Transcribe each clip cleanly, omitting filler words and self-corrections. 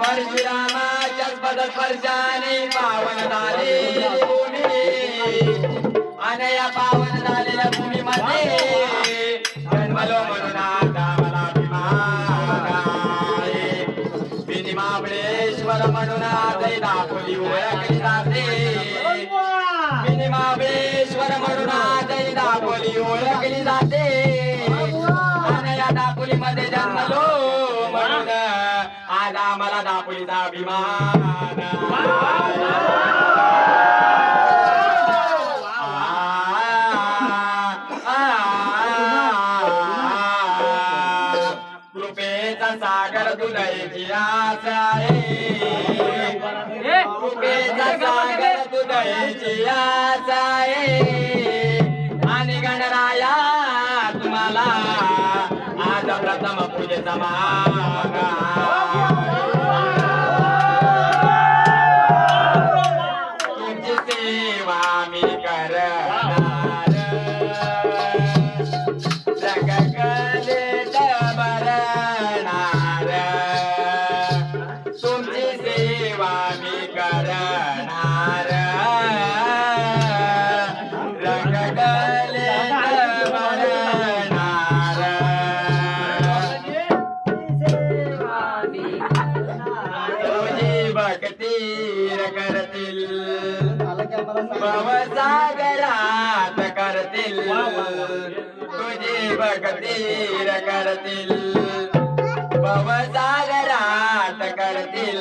परशुरामाच्याच पदस्पर्शाने पावन झालेली भूमी आणि या पावन झालेल्या भूमीमध्ये जन्मलो म्हणून आता मला अभिमान आहे. बिनी महाबळेश्वर म्हणून आजही दापोली ओळखली जाते. बिनी महाबळेश्वर म्हणून आजही दापोली ओळखली जाते. आणि या दापोलीमध्ये जन्मलो म्हणून आज आम्हाला दापोलीचा अभिमान. कृपेचा सागर तुझ्याची आस आहे. कृपेचा सागर तुझ्याची आस आहे. आणि गणराया तुम्हाला आज प्रथम पूजेचा मान. तुमची सेवा मी करणार. जगकलेत मरणार. तुमची सेवा मी करणार. रंगकलेत मरणार. तुझी भक्ती करतील भवसागरात करतील. तुझी भक्ती करतील भवसागरात करतील.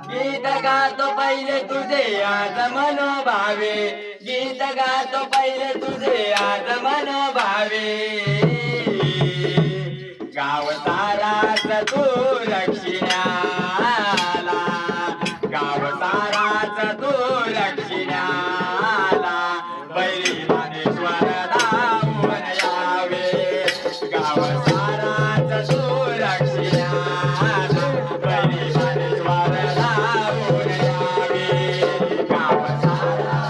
गीत गातो पहिले तुझे आज मनोभावे. गीत गातो पहिले तुझे आज मनोभावे. गाव साराच तू रक्षिण्याला. गाव साराच तू रक्षिण्याला. बैरी मानेश्वर धावून यावे. गाव साराच तू रक्षिण्याला. बैरी मानेश्वर धावून यावे. गाव सारा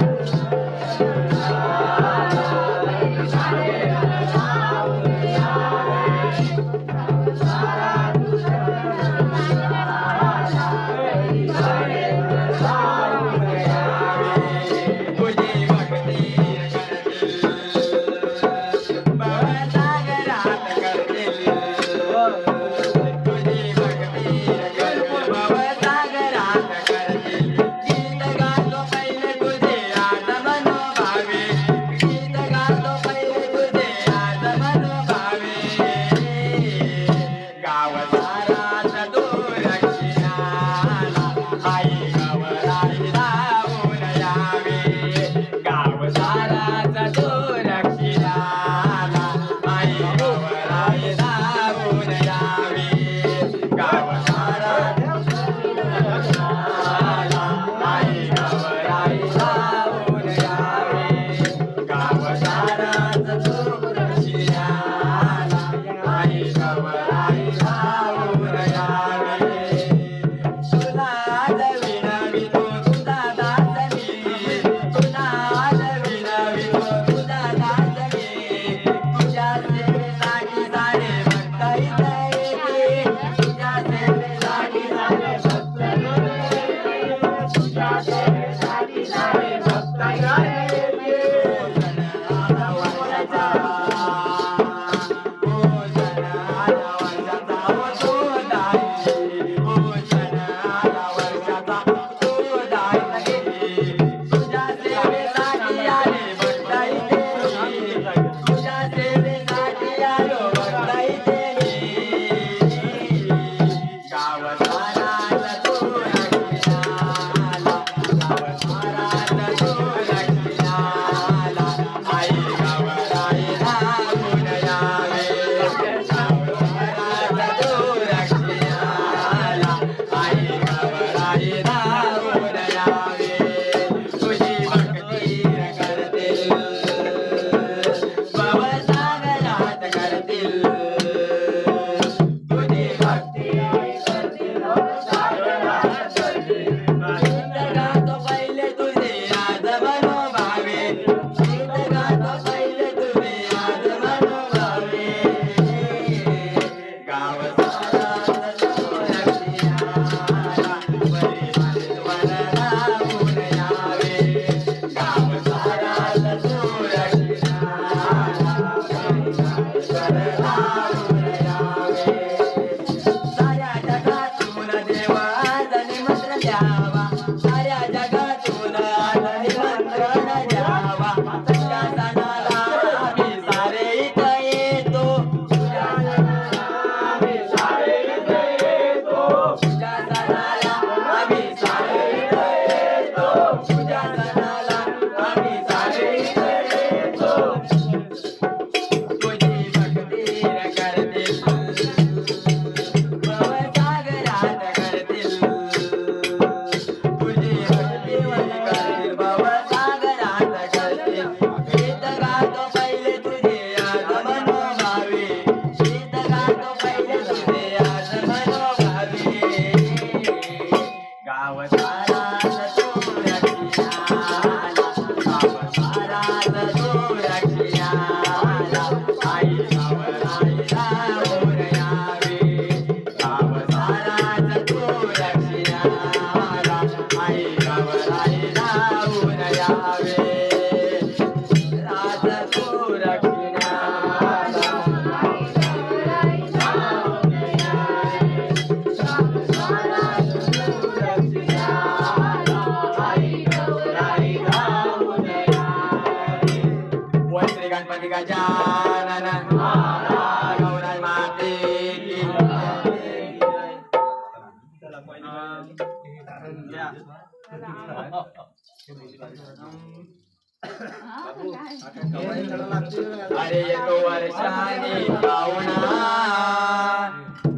अरे येतो वर्षाने पाहुणा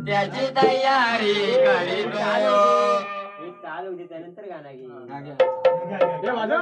त्याची तयारी करीतो चालू दे त्यानंतर गाणं घे हे वाजव